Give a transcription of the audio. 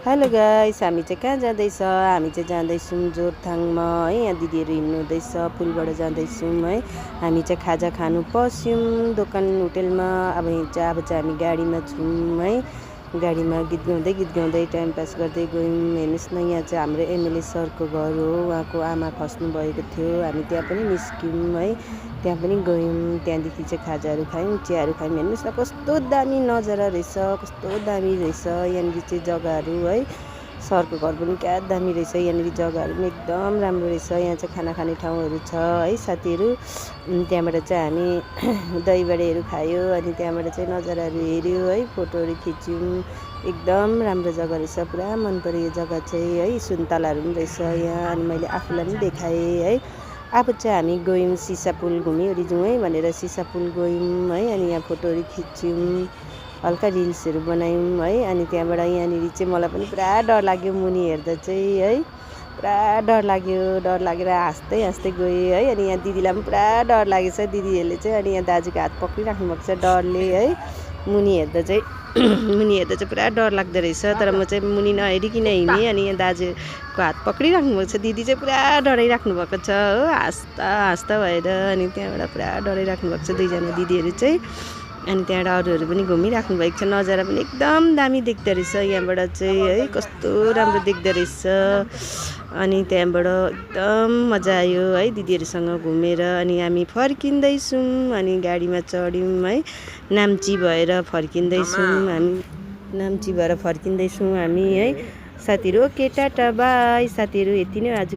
Hello guys, हामी चाहिँ कहाँ जाँदैछ? हामी चाहिँ जाँदैछौँ जोरथाङमा है। यहाँ दिदीहरू हिँड्नु हुँदैछ, पुलबाट जाँदैछौँ है। हामी चाहिँ खाजा खानु पस्यौँ दोकान होटेलमा। अब चाहिँ हामी गाडीमा छौँ है। गाडीमा गीत गाउँदै टाइम पास गर्दै गयौँ। हेर्नुहोस् न, यहाँ चाहिँ हाम्रो एमएलए सरको घर हो। उहाँको आमा खस्नु भएको थियो। हामी त्यहाँ पनि निस्क्यौँ है, त्यहाँ पनि गयौँ। त्यहाँदेखि चाहिँ खाजाहरू खायौँ, चियाहरू खायौँ। हेर्नुहोस् न कस्तो दामी नजारा रहेछ, कस्तो दामी रहेछ यहाँनिर चाहिँ जग्गाहरू है। सरको घर पनि क्या दामी रहेछ। यहाँनिर जग्गाहरू पनि एकदम राम्रो रहेछ। यहाँ चाहिँ खाना खाने ठाउँहरू छ है साथीहरू। त्यहाँबाट चाहिँ हामी दहीबडाहरू खायो, अनि त्यहाँबाट चाहिँ नजाराहरू हेऱ्यो है, फोटोहरू खिच्यौँ। एकदम राम्रो जग्गा रहेछ, पुरा मन पर्यो यो जग्गा चाहिँ है। सुन्तलाहरू पनि रहेछ यहाँ, अनि मैले आफूलाई पनि देखाएँ है। अब चाहिँ हामी गयौँ सिसा पुल, घुमिवरी जाउँ है भनेर सिसा पुल गयौँ है। अनि यहाँ फोटोहरू खिच्यौँ, हल्का रिल्सहरू बनायौँ है। अनि त्यहाँबाट यहाँनिर चाहिँ मलाई पनि पुरा डर लाग्यो मुनि हेर्दा चाहिँ है। पुरा डर लागेर हाँस्दै गएँ है। अनि यहाँ दिदीलाई पनि पुरा डर लागेछ, दिदीहरूले चाहिँ। अनि यहाँ दाजुको हात पक्रिराख्नु भएको छ डरले है। मुनि हेर्दा चाहिँ पुरा डर लाग्दो रहेछ। तर म चाहिँ मुनि नहेरिकन हिँडेँ। अनि यहाँ दाजुको हात पक्रिराख्नु भएको छ, दिदी चाहिँ पुरा डराइराख्नु भएको छ हो, हाँस्दा भएर। अनि त्यहाँबाट पुरा डराइराख्नु भएको छ दुईजना दिदीहरू चाहिँ। अनि त्यहाँबाट अरूहरू पनि घुमिराख्नु भएको छ। नजारा पनि एकदम दामी देख्दो रहेछ यहाँबाट चाहिँ है, कस्तो राम्रो देख्दो रहेछ। अनि त्यहाँबाट एकदम मजा आयो है दिदीहरूसँग घुमेर। अनि हामी फर्किँदैछौँ, अनि गाडीमा चढ्यौँ है। नाम्ची भएर फर्किँदैछौँ हामी है साथीहरू। ओके टाटा बाई साथीहरू, यति नै आज।